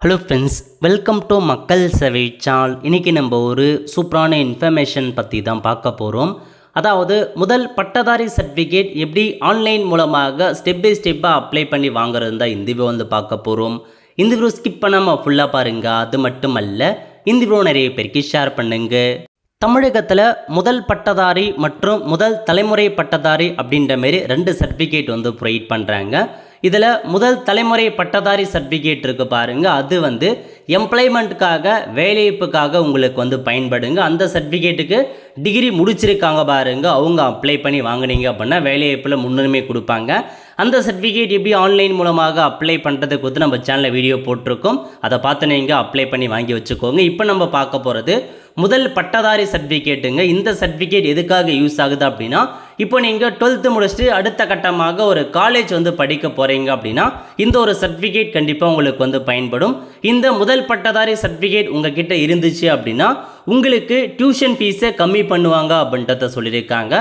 Hello friends, welcome to மக்கள் சேவை channel. இன்றைக்கி நம்ம ஒரு சூப்பரான இன்ஃபர்மேஷன் பற்றி தான் பார்க்க போகிறோம். அதாவது முதல் பட்டதாரி சர்டிஃபிகேட் எப்படி ஆன்லைன் மூலமாக ஸ்டெப் பை ஸ்டெப்பாக அப்ளை பண்ணி வாங்குறது தான் இந்த வீடியோ பார்க்க போகிறோம். இந்த வீடியோ ஸ்கிப் பண்ணாமல் ஃபுல்லாக பாருங்கள். அது மட்டும் அல்ல, இந்த வீடியோ நிறைய பேருக்கு ஷேர் பண்ணுங்க. தமிழகத்தில் முதல் பட்டதாரி மற்றும் முதல் தலைமுறை பட்டதாரி அப்படின்ற மாரி 2 சர்டிஃபிகேட் ப்ரொவைட் பண்ணுறாங்க. இதில் முதல் தலைமுறை பட்டதாரி சர்டிஃபிகேட் இருக்குது பாருங்கள், அது எம்ப்ளாய்மெண்ட்டுக்காக வேலைவாய்ப்புக்காக உங்களுக்கு பயன்படுங்க. அந்த சர்டிஃபிகேட்டுக்கு டிகிரி முடிச்சிருக்காங்க பாருங்க, அவங்க அப்ளை பண்ணி வாங்கினீங்க அப்படின்னா வேலைவாய்ப்பில் முன்னுரிமை கொடுப்பாங்க. அந்த சர்டிஃபிகேட் எப்படி ஆன்லைன் மூலமாக அப்ளை பண்ணுறது குறித்து நம்ம சேனலில் வீடியோ போட்டிருக்கோம். அதை பார்த்து நீங்கள் அப்ளை பண்ணி வாங்கி வச்சுக்கோங்க. இப்போ நம்ம பார்க்க போகிறது முதல் பட்டதாரி சர்டிஃபிகேட்டுங்க. இந்த சர்டிஃபிகேட் எதுக்காக யூஸ் ஆகுது அப்படின்னா, இப்போ நீங்கள் 12th முடிச்சுட்டு அடுத்த கட்டமாக ஒரு காலேஜ் படிக்க போகிறீங்க அப்படின்னா இந்த ஒரு சர்டிஃபிகேட் கண்டிப்பாக உங்களுக்கு பயன்படும். இந்த முதல் பட்டதாரி சர்டிஃபிகேட் உங்ககிட்ட இருந்துச்சு அப்படின்னா உங்களுக்கு டியூஷன் ஃபீஸை கம்மி பண்ணுவாங்க அப்படின்றத சொல்லியிருக்காங்க.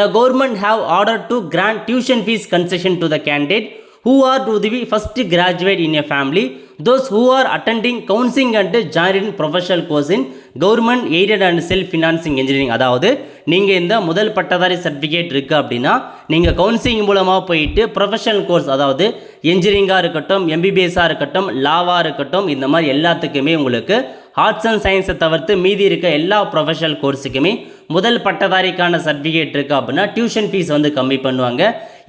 The government have order to grant tuition fees concession to the candidate who are to the first graduate in a family, those who are attending counseling and joined in professional course in government aided and self financing engineering. அதாவது நீங்கள் இந்த முதல் பட்டதாரி certificate இருக்குது அப்படின்னா நீங்கள் counselling மூலமாக போயிட்டு ப்ரொஃபஷனல் கோர்ஸ், அதாவது என்ஜினியரிங்காக இருக்கட்டும், எம்பிபிஎஸ்ஸாக இருக்கட்டும், லாவாக இருக்கட்டும், இந்த மாதிரி எல்லாத்துக்குமே உங்களுக்கு ஆர்ட்ஸ் அண்ட் சயின்ஸை தவிர்த்து மீதி இருக்க எல்லா ப்ரொஃபஷனல் கோர்ஸுக்குமே முதல் பட்டதாரிக்கான சர்டிஃபிகேட் இருக்குது அப்படின்னா டியூஷன் ஃபீஸ் கம்மி பண்ணுவாங்க.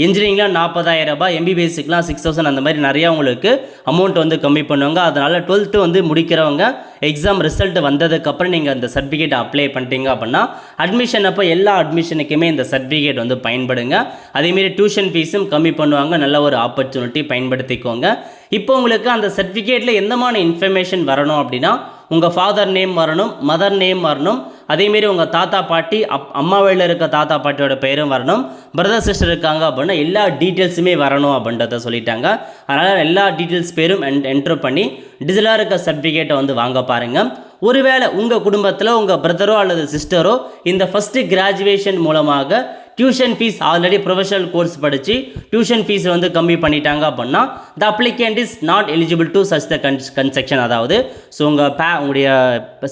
இன்ஜினியரிங்லாம் 40,000 ரூபாய், எம்பிபிஎஸ்க்குலாம் 6,000, அந்த மாதிரி நிறையா உங்களுக்கு அமௌண்ட் கம்மி பண்ணுவாங்க. அதனால் 12th முடிக்கிறவங்க எக்ஸாம் ரிசல்ட் வந்ததுக்கப்புறம் நீங்கள் அந்த சர்டிஃபிகேட் அப்ளை பண்ணிட்டீங்க அப்படின்னா அட்மிஷன் அப்போ எல்லா அட்மிஷனுக்குமே இந்த சர்டிஃபிகேட் பயன்படுங்க. அதேமாரி டியூஷன் ஃபீஸும் கம்மி பண்ணுவாங்க. நல்ல ஒரு ஆப்பர்ச்சுனிட்டி, பயன்படுத்திக்கோங்க. இப்போ உங்களுக்கு அந்த சர்டிஃபிகேட்டில் எந்தமான இன்ஃபர்மேஷன் வரணும் அப்படின்னா உங்கள் ஃபாதர் நேம் வரணும், மதர் நேம் வரணும், அதேமாரி உங்கள் தாத்தா பாட்டி, அம்மா வழியில் இருக்க தாத்தா பாட்டியோட பெயரும் வரணும், பிரதர் சிஸ்டர் இருக்காங்க அப்படின்னா எல்லா டீட்டெயில்ஸுமே வரணும் அப்படின்றத சொல்லிட்டாங்க. அதனால் எல்லா டீட்டெயில்ஸ் பேரும் என்ட்ரு பண்ணி டிஜிட்டலாக இருக்க சர்டிஃபிகேட்டை வாங்க பாருங்கள். ஒருவேளை உங்கள் குடும்பத்தில் உங்கள் பிரதரோ அல்லது சிஸ்டரோ இந்த ஃபஸ்ட்டு கிராஜுவேஷன் மூலமாக tuition fees already professional course படித்து டியூஷன் ஃபீஸ் கம்மி பண்ணிட்டாங்க அப்படின்னா the applicant is not eligible to such the concession. அதாவது ஸோ உங்களுடைய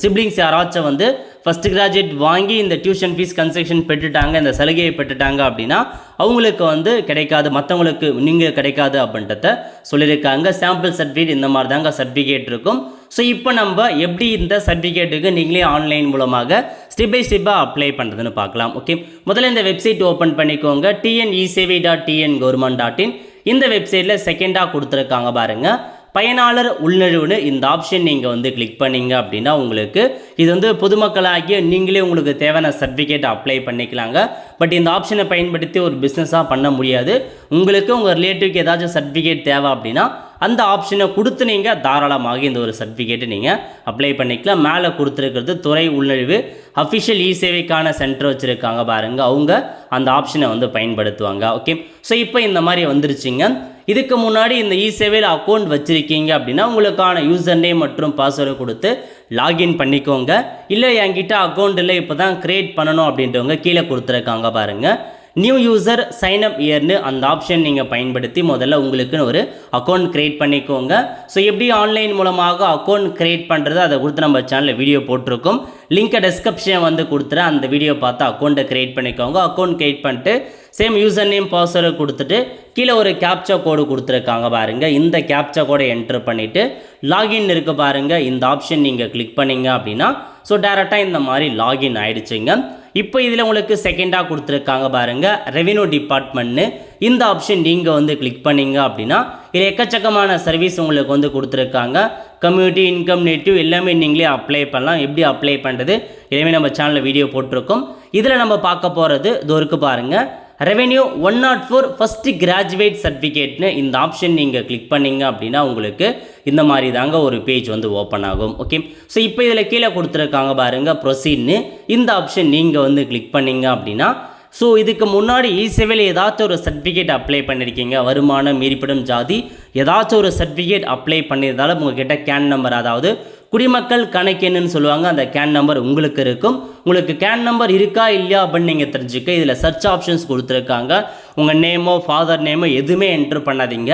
சிப்ளிங்ஸ் யாராச்சும் ஃபஸ்ட் கிராஜுவேட் வாங்கி இந்த டியூஷன் ஃபீஸ் கன்செக்ஷன் பெற்றுட்டாங்க, இந்த சலுகையை பெற்றுட்டாங்க அப்படின்னா அவங்களுக்கு கிடைக்காது, மற்றவங்களுக்கு நீங்கள் கிடைக்காது அப்படின்றத சொல்லியிருக்காங்க. சாம்பிள் சர்டிஃபிகேட் இந்த மாதிரி தாங்க சர்டிஃபிகேட் இருக்கும். ஸோ இப்போ நம்ம எப்படி இந்த சர்டிஃபிகேட்டுக்கு நீங்களே ஆன்லைன் மூலமாக ஸ்டெப் பை ஸ்டெப்பாக அப்ளை பண்ணுறதுன்னு பார்க்கலாம். ஓகே, முதல்ல இந்த வெப்சைட் ஓப்பன் பண்ணிக்கோங்க. tnesevai.tn.government.in. இந்த வெப்சைட்டில் செகண்டாக கொடுத்துருக்காங்க பாருங்கள், பயனாளர் உள்நுழைவுன்னு இந்த ஆப்ஷன் நீங்கள் கிளிக் பண்ணிங்க அப்படின்னா உங்களுக்கு இது பொதுமக்களாகிய நீங்களே உங்களுக்கு தேவையான சர்டிஃபிகேட் அப்ளை பண்ணிக்கலாங்க. பட் இந்த ஆப்ஷனை பயன்படுத்தி ஒரு பிஸ்னஸாக பண்ண முடியாது. உங்களுக்கு உங்கள் ரிலேட்டிவ்க்கு ஏதாச்சும் சர்டிஃபிகேட் தேவை அப்படின்னா அந்த ஆப்ஷனை கொடுத்து நீங்கள் தாராளமாக இந்த ஒரு சர்டிஃபிகேட்டை நீங்கள் அப்ளை பண்ணிக்கலாம். மேலே கொடுத்துருக்கிறது துறை உள்நுழைவு அஃபிஷியல் இ-சேவைக்கான சென்டர் வச்சுருக்காங்க பாருங்கள், அவங்க அந்த ஆப்ஷனை பயன்படுத்துவாங்க. ஓகே, ஸோ இப்போ இந்த மாதிரி வந்துருச்சுங்க. இதுக்கு முன்னாடி இந்த இ-சேவையில் அக்கௌண்ட் வச்சுருக்கீங்க அப்படின்னா உங்களுக்கான யூசர் நேம் மற்றும் பாஸ்வேர்டு கொடுத்து லாகின் பண்ணிக்கோங்க. இல்லை என்கிட்ட அக்கௌண்ட் இல்லை, இப்போ தான் க்ரியேட் பண்ணணும் அப்படின்றவங்க கீழே கொடுத்துருக்காங்க பாருங்கள், நியூ யூசர் சைன் அப் இயர்னு அந்த ஆப்ஷன் நீங்கள் பயன்படுத்தி முதல்ல உங்களுக்குன்னு ஒரு அக்கௌண்ட் க்ரியேட் பண்ணிக்கோங்க. ஸோ எப்படி ஆன்லைன் மூலமாக அக்கௌண்ட் க்ரியேட் பண்ணுறது அதை கொடுத்து நம்ம சேனலில் வீடியோ போட்டிருக்கோம். லிங்கை டிஸ்கிரிப்ஷன் கொடுத்துட்டு அந்த வீடியோ பார்த்து அக்கௌண்ட்டை க்ரியேட் பண்ணிக்கோங்க. அக்கௌண்ட் க்ரியேட் பண்ணிட்டு சேம் யூசர் நேம் பாஸ்வேர்டு கொடுத்துட்டு கீழே ஒரு கேப்சா கோடு கொடுத்துருக்காங்க பாருங்கள், இந்த கேப்சா கோடை என்ட்ரு பண்ணிவிட்டு லாகின் இருக்குது பாருங்கள், இந்த ஆப்ஷன் நீங்கள் கிளிக் பண்ணிங்க அப்படின்னா ஸோ டேரெக்டாக இந்த மாதிரி லாகின் ஆகிடுச்சுங்க. இப்போ இதில் உங்களுக்கு செகண்டாக கொடுத்துருக்காங்க பாருங்கள், ரெவென்யூ டிபார்ட்மெண்ட்னு இந்த ஆப்ஷன் நீங்கள் கிளிக் பண்ணிங்க அப்படின்னா இது எக்கச்சக்கமான சர்வீஸ் உங்களுக்கு கொடுத்துருக்காங்க. கம்யூனிட்டி, இன்கம், நேட்டிவ் எல்லாமே நீங்களே அப்ளை பண்ணலாம். எப்படி அப்ளை பண்ணுறது எல்லாமே நம்ம சேனலில் வீடியோ போட்டிருக்கோம். இதில் நம்ம பார்க்க போகிறது இதோ இருக்குது பாருங்கள், ரெவென்யூ 104 ஃபஸ்ட் கிராஜுவேட் சர்டிஃபிகேட்னு இந்த ஆப்ஷன் நீங்கள் கிளிக் பண்ணிங்க அப்படின்னா உங்களுக்கு இந்த மாதிரி தாங்க ஒரு பேஜ் ஓப்பன் ஆகும். ஓகே, ஸோ இப்போ இதில் கீழே கொடுத்துருக்காங்க பாருங்கள் ப்ரொசீட்னு இந்த ஆப்ஷன் நீங்கள் கிளிக் பண்ணிங்க அப்படின்னா ஸோ இதுக்கு முன்னாடி இ-சேவையில் ஏதாச்சும் ஒரு சர்டிஃபிகேட் அப்ளை பண்ணியிருக்கீங்க, வருமானம், இருப்பிடம், ஜாதி ஏதாச்சும் ஒரு சர்டிஃபிகேட் அப்ளை பண்ணியிருந்தாலும் உங்கள்கிட்ட கேன் நம்பர், அதாவது குடிமக்கள் கணக்கெண்ணுன்னு சொல்லுவாங்க, அந்த கேன் நம்பர் உங்களுக்கு இருக்கும். உங்களுக்கு கேன் நம்பர் இருக்கா இல்லையா அப்படின்னு நீங்கள் தெரிஞ்சுக்க இதில் சர்ச் ஆப்ஷன்ஸ் கொடுத்துருக்காங்க. உங்கள் நேமோ ஃபாதர் நேமோ எதுவுமே என்ட்ரு பண்ணாதீங்க,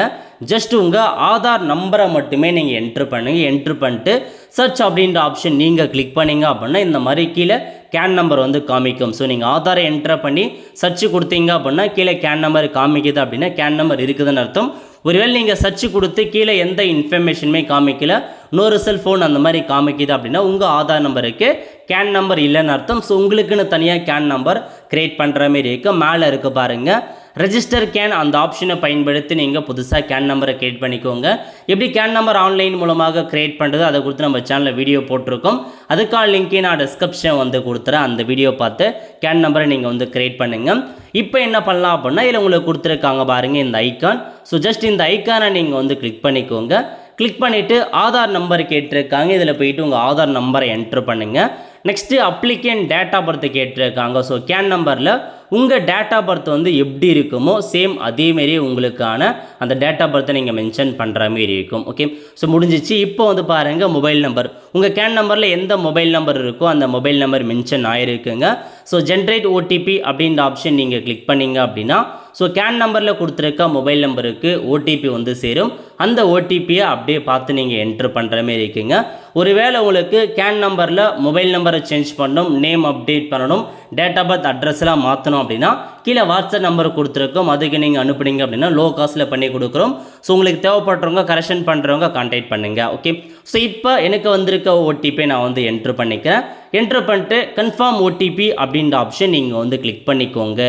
ஜஸ்ட் உங்கள் ஆதார் நம்பரை மட்டுமே நீங்கள் என்ட்ரு பண்ணுங்கள். என்ட்ரு பண்ணிட்டு சர்ச் அப்படின்ற ஆப்ஷன் நீங்கள் கிளிக் பண்ணிங்க அப்படின்னா இந்த மாதிரி கீழே கேன் நம்பர் வந்து காமிக்கும். ஸோ நீங்கள் ஆதாரை என்ட்ரு பண்ணி சர்ச் கொடுத்தீங்க அப்படின்னா கீழே கேன் நம்பர் காமிக்குது அப்படின்னா கேன் நம்பர் இருக்குதுன்னு அர்த்தம். ஒருவேளை நீங்கள் சர்ச் கொடுத்து கீழே எந்த இன்ஃபர்மேஷனுமே காமிக்கல, நோ ரிசல்ட் ஃபோன் அந்த மாதிரி காமிக்குது அப்படின்னா உங்கள் ஆதார் நம்பருக்கு கேன் நம்பர் இல்லைன்னு அர்த்தம். ஸோ உங்களுக்குன்னு தனியாக கேன் நம்பர் க்ரியேட் பண்ணுற மாதிரி இருக்குது. மேலே இருக்க பாருங்கள் ரெஜிஸ்டர் கேன், அந்த ஆப்ஷனை பயன்படுத்தி நீங்கள் புதுசாக கேன் நம்பரை க்ரியேட் பண்ணிக்கோங்க. எப்படி கேன் நம்பர் ஆன்லைன் மூலமாக க்ரியேட் பண்ணுறது அதை கொடுத்து நம்ம சேனலில் வீடியோ போட்டிருக்கோம். அதுக்கான லிங்க்கே நான் டிஸ்கிரிப்ஷன் வந்து கொடுத்துறேன். அந்த வீடியோ பார்த்து கேன் நம்பரை நீங்கள் வந்து க்ரியேட் பண்ணுங்கள். இப்போ என்ன பண்ணலாம் அப்படின்னா இதில் உங்களுக்கு கொடுத்துருக்காங்க பாருங்கள் இந்த ஐக்கான். ஸோ ஜஸ்ட் இந்த ஐக்கானை நீங்கள் வந்து கிளிக் பண்ணிக்கோங்க. கிளிக் பண்ணிவிட்டு ஆதார் நம்பர் கேட்டிருக்காங்க. இதில் போயிட்டு உங்கள் ஆதார் நம்பரை என்ட்ரு பண்ணுங்கள். Next applicant date of birth கேட்டிருக்காங்க. ஸோ கேன் நம்பரில் உங்கள் டேட் ஆஃப் பர்த் வந்து எப்படி இருக்குமோ சேம் அதேமாரி உங்களுக்கான அந்த டேட் ஆஃப் பர்த்தை நீங்கள் மென்ஷன் பண்ணுற மாரி இருக்கும். ஓகே, ஸோ முடிஞ்சிச்சு. இப்போ வந்து பாருங்கள் மொபைல் நம்பர், உங்கள் கேன் நம்பரில் எந்த மொபைல் நம்பர் இருக்கோ அந்த மொபைல் நம்பர் மென்ஷன் ஆகிருக்குங்க. ஸோ ஜென்ரேட் ஓடிபி அப்படின்ற ஆப்ஷன் நீங்கள் கிளிக் பண்ணிங்க அப்படின்னா ஸோ கேன் நம்பரில் கொடுத்துருக்க மொபைல் நம்பருக்கு ஓடிபி வந்து சேரும். அந்த ஓடிபியை அப்படியே பார்த்து நீங்கள் என்ட்ரு பண்ணுற மாரி இருக்குங்க. ஒருவேளை உங்களுக்கு கேன் நம்பரில் மொபைல் நம்பரை சேஞ்ச் பண்ணணும், நேம் அப்டேட் பண்ணணும், டேட் ஆஃப் பர்த் அட்ரஸ்லாம் மாற்றணும் அப்படின்னா கீழே வாட்ஸ்அப் நம்பர் கொடுத்துருக்கோம். அதுக்கு நீங்கள் அனுப்புனீங்க அப்படின்னா லோ காஸ்ட்டில் பண்ணி கொடுக்குறோம். ஸோ உங்களுக்கு தேவைப்படுறவங்க கரெக்ஷன் பண்ணுறவங்க கான்டாக்ட் பண்ணுங்கள். ஓகே, ஸோ இப்போ எனக்கு வந்திருக்க ஓடிபியை நான் வந்து என்ட்ரு பண்ணிக்கிறேன். என்ட்ரு பண்ணிட்டு கன்ஃபார்ம் ஓடிபி அப்படின்ற ஆப்ஷன் நீங்கள் வந்து கிளிக் பண்ணிக்கோங்க.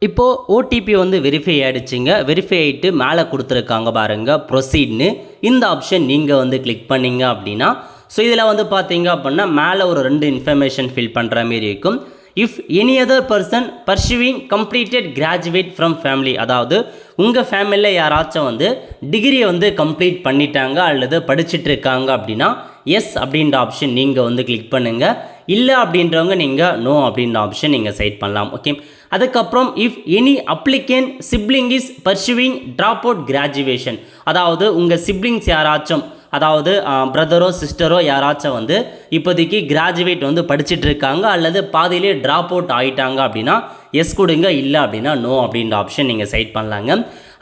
இப்போது ஓடிபி வந்து வெரிஃபை ஆகிடுச்சிங்க. வெரிஃபை ஆகிட்டு மேலே கொடுத்துருக்காங்க பாருங்கள் ப்ரொசீட்னு, இந்த ஆப்ஷன் நீங்கள் வந்து கிளிக் பண்ணிங்க அப்படின்னா ஸோ இதில் வந்து பார்த்தீங்க அப்படின்னா மேலே ஒரு 2 இன்ஃபர்மேஷன் ஃபில் பண்ணுற மாரி இருக்கும். If any other person pursuing completed graduate from family, அதாவது உங்கள் ஃபேமிலியில் யாராச்சும் வந்து டிகிரியை வந்து கம்ப்ளீட் பண்ணிட்டாங்க அல்லது படிச்சுட்டு இருக்காங்க அப்படின்னா எஸ் அப்படின்ற ஆப்ஷன் நீங்கள் வந்து கிளிக் பண்ணுங்கள். இல்லை அப்படின்றவங்க நீங்கள் நோ அப்படின்ற ஆப்ஷன் நீங்கள் செட் பண்ணலாம். ஓகே, அதுக்கப்புறம் if any applicant sibling is pursuing drop out graduation, அதாவது உங்கள் சிப்ளிங்ஸ் யாராச்சும், அதாவது பிரதரோ சிஸ்டரோ யாராச்சும் வந்து இப்போதைக்கு கிராஜுவேட் வந்து படிச்சுட்டு இருக்காங்க அல்லது பாதியிலே ட்ராப் அவுட் ஆகிட்டாங்க அப்படின்னா எஸ் கொடுங்க, இல்லை அப்படின்னா நோ அப்படின்ற ஆப்ஷன் நீங்கள் செட் பண்ணலாங்க.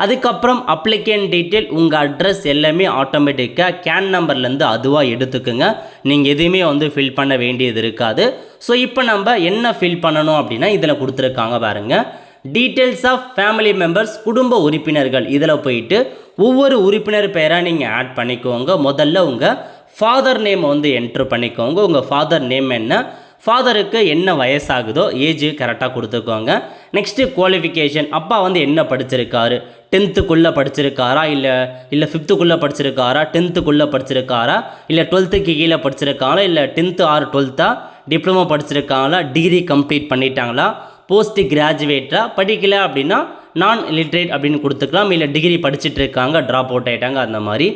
அதுக்கப்புறம் அப்ளிகேண்ட் டீட்டெயில், உங்கள் அட்ரஸ் எல்லாமே ஆட்டோமேட்டிக்காக கேன் நம்பர்லேருந்து அதுவாக எடுத்துக்குங்க. நீங்கள் எதுவுமே வந்து ஃபில் பண்ண வேண்டியது இருக்காது. ஸோ இப்போ நம்ம என்ன ஃபில் பண்ணணும் அப்படின்னா இதில் கொடுத்துருக்காங்க பாருங்கள் டீட்டெயில்ஸ் ஆஃப் ஃபேமிலி மெம்பர்ஸ், குடும்ப உறுப்பினர்கள். இதில் போயிட்டு ஒவ்வொரு உறுப்பினர் பெயராக நீங்கள் ஆட் பண்ணிக்கோங்க. முதல்ல உங்கள் ஃபாதர் நேம் வந்து என்ட்ரு பண்ணிக்கோங்க. உங்கள் ஃபாதர் நேம் என்ன, ஃபாதருக்கு என்ன வயசாகுதோ ஏஜ் கரெக்டாக கொடுத்துக்கோங்க. நெக்ஸ்ட்டு குவாலிஃபிகேஷன், அப்பா வந்து என்ன படிச்சிருக்காரு, 10th படிச்சிருக்காரா, இல்லை 5th படிச்சிருக்காரா, 10th படிச்சிருக்காரா, இல்லை 12th கீழே படிச்சிருக்காங்களா, இல்லை 10th ஆர் 12th டிப்ளமோ படிச்சிருக்காங்களா, டிகிரி கம்ப்ளீட் பண்ணிட்டாங்களா, போஸ்ட் கிராஜுவேட்டா, படிக்கல அப்படின்னா நான் லிட்ரேட் அப்படின்னு கொடுத்துக்கலாம். இல்லை டிகிரி படிச்சுட்டு இருக்காங்க ட்ராப் அவுட் ஆகிட்டாங்க, அந்த மாதிரி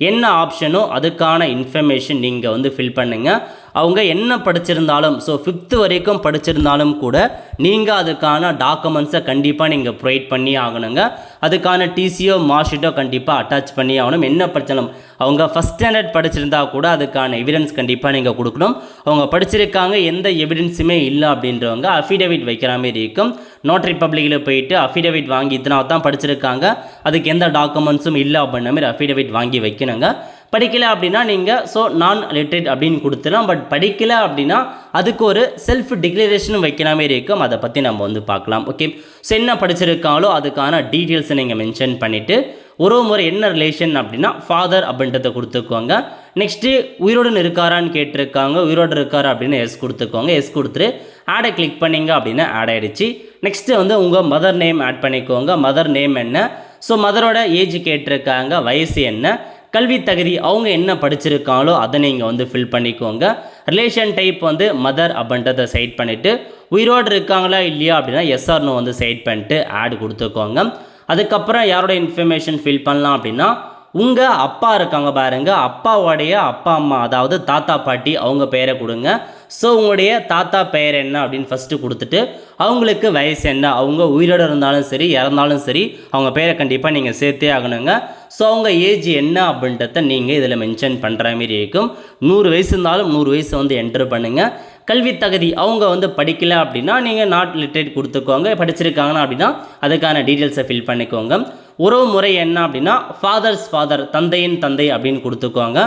என்ன ஆப்ஷனோ அதுக்கான இன்ஃபர்மேஷன் நீங்கள் வந்து ஃபில் பண்ணுங்கள். அவங்க என்ன படிச்சிருந்தாலும், ஸோ 5th வரைக்கும் படிச்சிருந்தாலும் கூட நீங்கள் அதுக்கான டாக்குமெண்ட்ஸை கண்டிப்பாக நீங்கள் ப்ரொவைட் பண்ணி ஆகணுங்க. அதுக்கான டிசியோ மார்க்ஷீட்டோ கண்டிப்பாக அட்டாச் பண்ணி ஆகணும். என்ன படித்தாலும் அவங்க ஃபஸ்ட் ஸ்டாண்டர்ட் படிச்சிருந்தா கூட அதுக்கான எவிடன்ஸ் கண்டிப்பாக நீங்கள் கொடுக்கணும். அவங்க படிச்சிருக்காங்க எந்த எவிடன்ஸுமே இல்லை அப்படின்றவங்க அஃபிடேவிட் வைக்கிற மாதிரி இருக்கும். நோட்டரி பப்ளிக்கில் போயிட்டு அஃபிடேவிட் வாங்கி இதனால் தான் படிச்சிருக்காங்க, அதுக்கு எந்த டாக்குமெண்ட்ஸும் இல்லை அப்படின்ற மாதிரி அஃபிடேவிட் வாங்கி வைக்கணுங்க. படிக்கலை அப்படின்னா நீங்கள் ஸோ நான் லிட்ரேட் அப்படின்னு கொடுத்துலாம். பட் படிக்கலை அப்படின்னா அதுக்கு ஒரு செல்ஃப் டிக்ளரேஷனும் வைக்கிற மாதிரி இருக்கும். அதை பற்றி நம்ம வந்து பார்க்கலாம். ஓகே, ஸோ என்ன படிச்சிருக்காங்களோ அதுக்கான டீட்டெயில்ஸை நீங்கள் மென்ஷன் பண்ணிவிட்டு ஒரு முறை என்ன ரிலேஷன் அப்படின்னா ஃபாதர் அப்படின்றத கொடுத்துக்கோங்க. நெக்ஸ்ட்டு உயிரோடு இருக்காரான்னு கேட்டிருக்காங்க, உயிரோடு இருக்காரா அப்படின்னு எஸ் கொடுத்துக்கோங்க. எஸ் கொடுத்துட்டு ஆடை கிளிக் பண்ணிங்க அப்படின்னா ஆட் ஆகிடுச்சு. நெக்ஸ்ட்டு வந்து உங்கள் மதர் நேம் ஆட் பண்ணிக்கோங்க. மதர் நேம் என்ன, ஸோ மதரோட ஏஜ் கேட்டிருக்காங்க, வயசு என்ன, கல்வி தகுதி அவங்க என்ன படிச்சிருக்காங்களோ அதை நீங்கள் வந்து ஃபில் பண்ணிக்கோங்க. ரிலேஷன் டைப் வந்து மதர் அப்படின்றத செட் பண்ணிவிட்டு உயிரோடு இருக்காங்களா இல்லையா அப்படின்னா எஸ்ஆர் நோ வந்து செட் பண்ணிட்டு ஆட் கொடுத்துக்கோங்க. அதுக்கப்புறம் யாரோட இன்ஃபர்மேஷன் ஃபில் பண்ணலாம் அப்படின்னா உங்கள் அப்பா இருக்காங்க பாருங்கள், அப்பாவோடைய அப்பா அம்மா, அதாவது தாத்தா பாட்டி அவங்க பெயரை கொடுங்க. ஸோ உங்களுடைய தாத்தா பெயர் என்ன அப்படின்னு ஃபஸ்ட்டு கொடுத்துட்டு அவங்களுக்கு வயசு என்ன, அவங்க உயிரோடு இருந்தாலும் சரி இறந்தாலும் சரி அவங்க பெயரை கண்டிப்பாக நீங்கள் சேர்த்தே ஆகணுங்க. ஸோ அவங்க ஏஜ் என்ன அப்படின்றத நீங்கள் இதில் மென்ஷன் பண்ணுற மாதிரி இருக்கும். 100 வயசு இருந்தாலும் 100 வயசு வந்து என்ட்ரு பண்ணுங்கள். கல்வி தகுதி அவங்க வந்து படிக்கலை அப்படின்னா நீங்கள் நாட் லிட்ரேட் கொடுத்துக்கோங்க. படிச்சிருக்காங்கன்னா அப்படின்னா அதுக்கான டீட்டெயில்ஸை ஃபில் பண்ணிக்கோங்க. உறவு முறை என்ன அப்படின்னா ஃபாதர்ஸ் ஃபாதர், தந்தையின் தந்தை அப்படின்னு கொடுத்துக்கோங்க.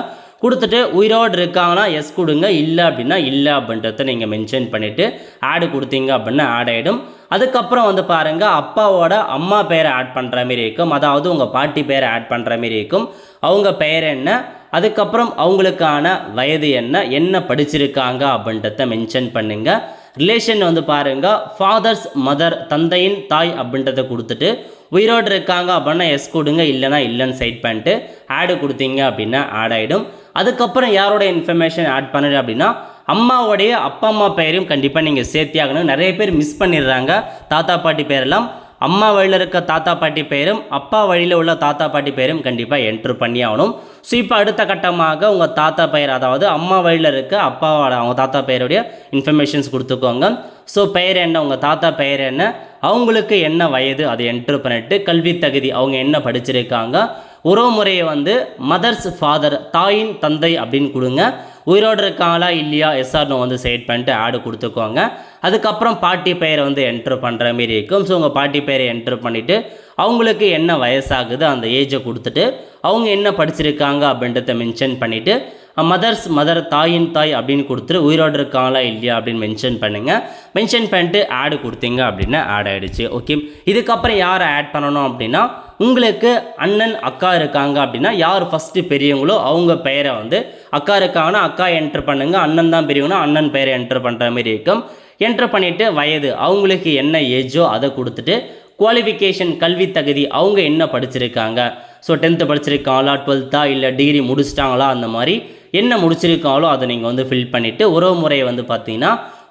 கொடுத்துட்டு உயிரோடு இருக்காங்கன்னா எஸ் கொடுங்க, இல்லை அப்படின்னா இல்லை அப்படின்றத நீங்கள் மென்ஷன் பண்ணிவிட்டு ஆடு கொடுத்தீங்க அப்படின்னா ஆட் ஆகிடும். அதுக்கப்புறம் வந்து பாருங்கள், அப்பாவோட அம்மா பேரை ஆட் பண்ணுற மாரி இருக்கும், அதாவது உங்கள் பாட்டி பேரை ஆட் பண்ணுற மாரி இருக்கும். அவங்க பெயர் என்ன, அதுக்கப்புறம் அவங்களுக்கான வயது என்ன, என்ன படிச்சிருக்காங்க அப்படின்றத மென்ஷன் பண்ணுங்கள். ரிலேஷன் வந்து பாருங்கள், ஃபாதர்ஸ் மதர், தந்தையின் தாய் அப்படின்றத கொடுத்துட்டு உயிரோடு இருக்காங்க அப்படின்னா எஸ் கொடுங்க, இல்லைனா இல்லைன்னு சைட் பண்ணிட்டு ஆடு கொடுத்தீங்க அப்படின்னா ஆட் ஆகிடும். அதுக்கப்புறம் யாரோட இன்ஃபர்மேஷன் ஆட் பண்ணுது அப்படின்னா அம்மாவோடைய அப்பா அம்மா பெயரையும் கண்டிப்பாக நீங்கள் சேர்த்தி ஆகணும். நிறைய பேர் மிஸ் பண்ணிடுறாங்க தாத்தா பாட்டி பேரெல்லாம். அம்மா வழியில் இருக்க தாத்தா பாட்டி பெயரும் அப்பா வழியில் உள்ள தாத்தா பாட்டி பெயரும் கண்டிப்பாக என்ட்ரு பண்ணி ஆகணும். ஸோ இப்போ அடுத்த கட்டமாக உங்கள் தாத்தா பெயர், அதாவது அம்மா வழியில் இருக்க அப்பாவோட அவங்க தாத்தா பெயருடைய இன்ஃபர்மேஷன்ஸ் கொடுத்துக்கோங்க. ஸோ பெயர் என்ன, உங்கள் தாத்தா பெயர் என்ன, அவங்களுக்கு என்ன வயது அதை என்ட்ரு பண்ணிட்டு கல்வி தகுதி அவங்க என்ன படிச்சிருக்காங்க, உறவு முறையை வந்து மதர்ஸ் ஃபாதர், தாயின் தந்தை அப்படின்னு கொடுங்க. உயிரோடு இருக்காங்களா இல்லையா எஸ்ஆர்னோ வந்து செட் பண்ணிட்டு ஆடு கொடுத்துக்கோங்க. அதுக்கப்புறம் பாட்டி பெயரை வந்து என்ட்ரு பண்ணுற மாரி இருக்கும். ஸோ உங்கள் பாட்டி பெயரை என்ட்ரு பண்ணிவிட்டு அவங்களுக்கு என்ன வயசாகுது அந்த ஏஜை கொடுத்துட்டு அவங்க என்ன படிச்சிருக்காங்க அப்படின்றத மென்ஷன் பண்ணிவிட்டு மதர்ஸ் மதர், தாயின் தாய் அப்படின்னு கொடுத்துட்டு உயிரோடு இருக்காங்களா இல்லையா அப்படின்னு மென்ஷன் பண்ணுங்கள். மென்ஷன் பண்ணிட்டு ஆடு கொடுத்தீங்க அப்படின்னா ஆட் ஆகிடுச்சு. ஓகே, இதுக்கப்புறம் யாரை ஆட் பண்ணணும் அப்படின்னா உங்களுக்கு அண்ணன் அக்கா இருக்காங்க அப்படின்னா யார் ஃபஸ்ட்டு பெரியவங்களோ அவங்க பெயரை வந்து, அக்கா இருக்காங்கன்னா அக்கா என்ட்ரு பண்ணுங்கள், அண்ணன் தான் பெரியவங்கன்னா அண்ணன் பெயரை என்ட்ரு பண்ணுற மாதிரி இருக்கும். என்ட்ரு பண்ணிவிட்டு வயது அவங்களுக்கு என்ன ஏஜோ அதை கொடுத்துட்டு குவாலிஃபிகேஷன் கல்வி தகுதி அவங்க என்ன படிச்சிருக்காங்க, ஸோ 10th படிச்சிருக்காங்களா 12th இல்லை டிகிரி முடிச்சிட்டாங்களா அந்த மாதிரி என்ன முடிச்சிருக்காங்களோ அதை நீங்கள் வந்து ஃபில் பண்ணிவிட்டு உறவு முறையை வந்து பார்த்தீங்கன்னா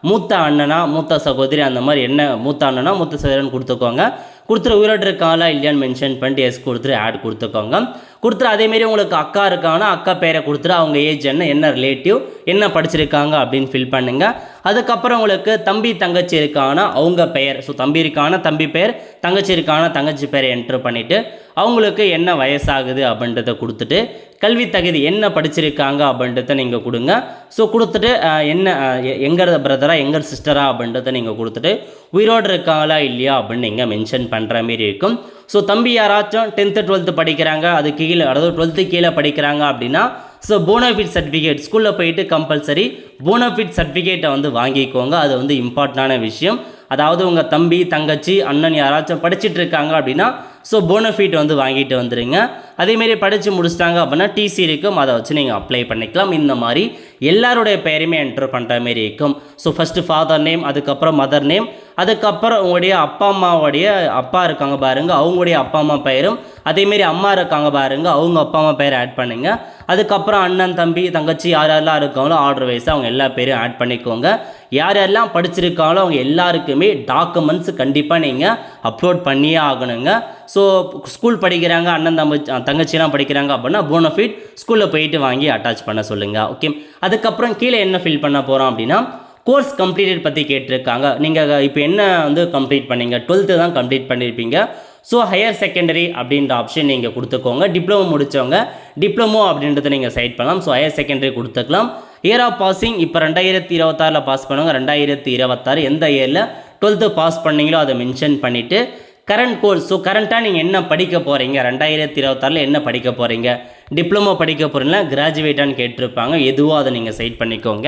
மூத்த அண்ணனா மூத்த சகோதரி அந்த மாதிரி என்ன மூத்த அண்ணனா மூத்த சகோதரன் கொடுத்துக்கோங்க. கொடுத்துட்டு உயிரோடு இருக்காங்களா இல்லையான்னு மென்ஷன் பண்ணிட்டு எஸ் கொடுத்துட்டு ஆட் கொடுத்துக்கோங்க. கொடுத்துட்டு அதேமாரி உங்களுக்கு அக்கா இருக்காங்கன்னா அக்கா பேரை கொடுத்துட்டு அவங்க ஏஜ் என்ன, என்ன ரிலேட்டிவ், என்ன படிச்சிருக்காங்க அப்படின்னு ஃபில் பண்ணுங்கள். அதுக்கப்புறம் உங்களுக்கு தம்பி தங்கச்சி இருக்காங்கன்னா அவங்க பெயர், ஸோ தம்பி இருக்காங்கன்னா தம்பி பெயர், தங்கச்சி இருக்காங்கன்னா தங்கச்சி பேரை என்ட்ரு பண்ணிவிட்டு அவங்களுக்கு என்ன வயசாகுது அப்படின்றத கொடுத்துட்டு கல்வி தகுதி என்ன படிச்சிருக்காங்க அப்படின்றத நீங்கள் கொடுங்க. ஸோ கொடுத்துட்டு என்ன எங்கர் பிரதரா எங்கர் சிஸ்டரா அப்படின்றத நீங்கள் கொடுத்துட்டு உயிரோடு இருக்காங்களா இல்லையா அப்படின்னு நீங்கள் மென்ஷன் பண்ணுற மாரி இருக்கும். ஸோ தம்பி யாராச்சும் 10th 12th படிக்கிறாங்க, அது கீழே அதாவது 12th கீழே படிக்கிறாங்க அப்படின்னா ஸோ போனோஃபிட் சர்டிஃபிகேட் ஸ்கூலில் போயிட்டு கம்பல்சரி போனோஃபிட் சர்டிஃபிகேட்டை வந்து வாங்கிக்கோங்க. அது வந்து இம்பார்ட்டண்டான விஷயம். அதாவது உங்கள் தம்பி தங்கச்சி அண்ணன் யாராச்சும் படிச்சுட்டு இருக்காங்க அப்படின்னா ஸோ போனோஃபிட் வந்து வாங்கிட்டு வந்துடுங்க. அதேமாரி படித்து முடிச்சிட்டாங்க அப்படின்னா டிசி இருக்கும், அதை வச்சு நீங்கள் அப்ளை பண்ணிக்கலாம். இந்த மாதிரி எல்லாருடைய பெயரையுமே என்ட்ரு பண்ணுற மாரி இருக்கும். ஸோ ஃபஸ்ட்டு ஃபாதர் நேம், அதுக்கப்புறம் மதர் நேம், அதுக்கப்புறம் உங்களுடைய அப்பா அம்மாவுடைய அப்பா இருக்காங்க பாருங்கள் அவங்களுடைய அப்பா அம்மா பெயரும், அதேமாரி அம்மா இருக்காங்க பாருங்கள் அவங்க அப்பா அம்மா பெயரை ஆட் பண்ணுங்கள். அதுக்கப்புறம் அண்ணன் தம்பி தங்கச்சி யார் யாரெல்லாம் இருக்காங்களோ ஆர்டர் வைஸாக அவங்க எல்லா பேரையும் ஆட் பண்ணிக்கோங்க. யார் யாரெல்லாம் படிச்சிருக்காங்களோ அவங்க எல்லாருக்குமே டாக்குமெண்ட்ஸ் கண்டிப்பாக நீங்கள் அப்லோட் பண்ணியே ஆகணுங்க. ஸோ ஸ்கூல் படிக்கிறாங்க அண்ணன் தங்கச்சிலாம் படிக்கிறாங்க அப்படின்னா போனோஃபிட் ஸ்கூலில் போயிட்டு வாங்கி அட்டாச் பண்ண சொல்லுங்கள். ஓகே, அதுக்கப்புறம் கீழே என்ன ஃபில் பண்ண போகிறோம் அப்படின்னா கோர்ஸ் கம்ப்ளீட்டட் பற்றி கேட்டிருக்காங்க. நீங்கள் இப்போ என்ன வந்து கம்ப்ளீட் பண்ணீங்க, 12th தான் கம்ப்ளீட் பண்ணியிருப்பீங்க. ஸோ ஹையர் செகண்டரி அப்படின்ற ஆப்ஷன் நீங்கள் கொடுத்துக்கோங்க. டிப்ளமோ முடித்தவங்க டிப்ளமோ அப்படின்றத நீங்கள் சைட் பண்ணலாம். ஸோ ஹையர் செகண்டரி கொடுத்துக்கலாம். இயர் ஆஃப் பாசிங் இப்போ 2026 பாஸ் பண்ணுவாங்க. 2026 எந்த இயரில் 12th பாஸ் பண்ணீங்களோ அதை மென்ஷன் பண்ணிவிட்டு கரண்ட் கோர்ஸ், ஸோ கரண்ட்டாக நீங்கள் என்ன படிக்க போகிறீங்க, 2026 என்ன படிக்க போகிறீங்க, டிப்ளமோ படிக்க போகிறீங்களா கிராஜுவேட்டான்னு கேட்டிருப்பாங்க. எதுவோ அதை நீங்கள் சைட் பண்ணிக்கோங்க.